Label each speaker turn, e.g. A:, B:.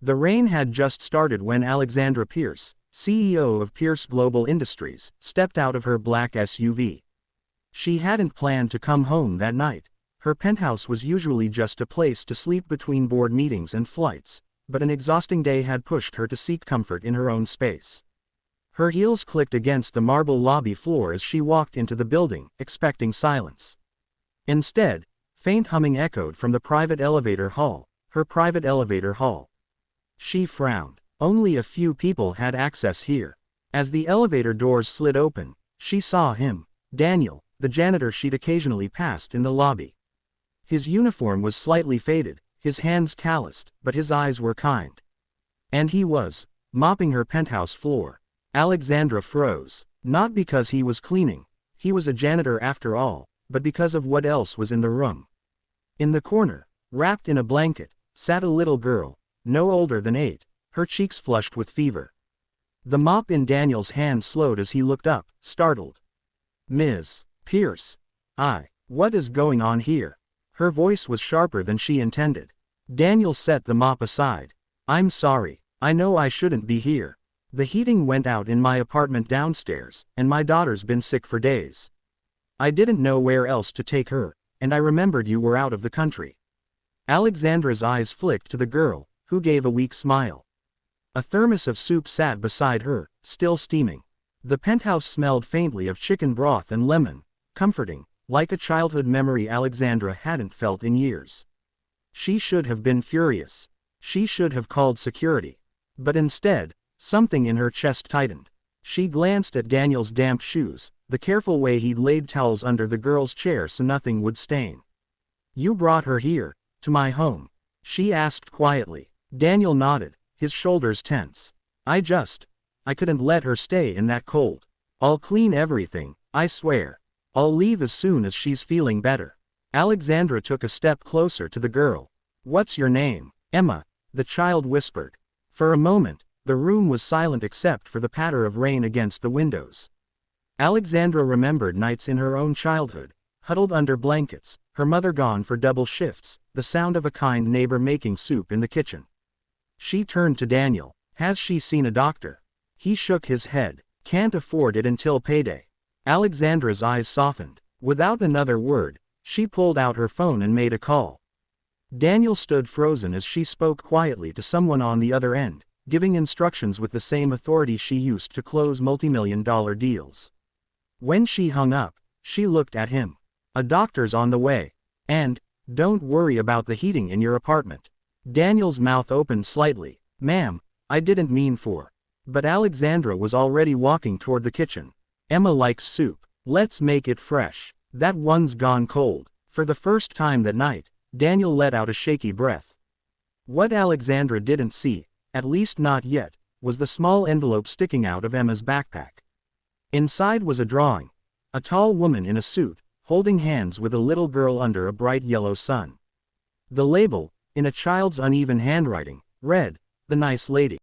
A: The rain had just started when Alexandra Pierce, CEO of Pierce Global Industries, stepped out of her black SUV. She hadn't planned to come home that night. Her penthouse was usually just a place to sleep between board meetings and flights, but an exhausting day had pushed her to seek comfort in her own space. Her heels clicked against the marble lobby floor as she walked into the building, expecting silence. Instead, faint humming echoed from the private elevator hall, her private elevator hall. She frowned. Only a few people had access here. As the elevator doors slid open, she saw him, Daniel, the janitor she'd occasionally passed in the lobby. His uniform was slightly faded, his hands calloused, but his eyes were kind. And he was mopping her penthouse floor. Alexandra froze. Not because he was cleaning, he was a janitor after all, but because of what else was in the room. In the corner, wrapped in a blanket, sat a little girl, no older than 8, her cheeks flushed with fever. The mop in Daniel's hand slowed as he looked up, startled. "Ms. Pierce. What is going on here?" Her voice was sharper than she intended. Daniel set the mop aside. "I'm sorry, I know I shouldn't be here. The heating went out in my apartment downstairs, and my daughter's been sick for days. I didn't know where else to take her, and I remembered you were out of the country." Alexandra's eyes flicked to the girl, who gave a weak smile. A thermos of soup sat beside her, still steaming. The penthouse smelled faintly of chicken broth and lemon, comforting, like a childhood memory Alexandra hadn't felt in years. She should have been furious. She should have called security. But instead, something in her chest tightened. She glanced at Daniel's damp shoes, the careful way he'd laid towels under the girl's chair so nothing would stain. "You brought her here, to my home?" she asked quietly. Daniel nodded, his shoulders tense. I couldn't let her stay in that cold. I'll clean everything, I swear. I'll leave as soon as she's feeling better." Alexandra took a step closer to the girl. "What's your name?" "Emma," the child whispered. For a moment, the room was silent except for the patter of rain against the windows. Alexandra remembered nights in her own childhood, huddled under blankets, her mother gone for double shifts, the sound of a kind neighbor making soup in the kitchen. She turned to Daniel. "Has she seen a doctor?" He shook his head. "Can't afford it until payday." Alexandra's eyes softened. Without another word, she pulled out her phone and made a call. Daniel stood frozen as she spoke quietly to someone on the other end, giving instructions with the same authority she used to close multimillion-dollar deals. When she hung up, she looked at him. "A doctor's on the way. And, don't worry about the heating in your apartment." Daniel's mouth opened slightly. "Ma'am, I didn't mean for." But Alexandra was already walking toward the kitchen. "Emma likes soup. Let's make it fresh. That one's gone cold." For the first time that night, Daniel let out a shaky breath. What Alexandra didn't see, at least not yet, was the small envelope sticking out of Emma's backpack. Inside was a drawing. A tall woman in a suit, holding hands with a little girl under a bright yellow sun. The label, in a child's uneven handwriting, read, "The Nice Lady."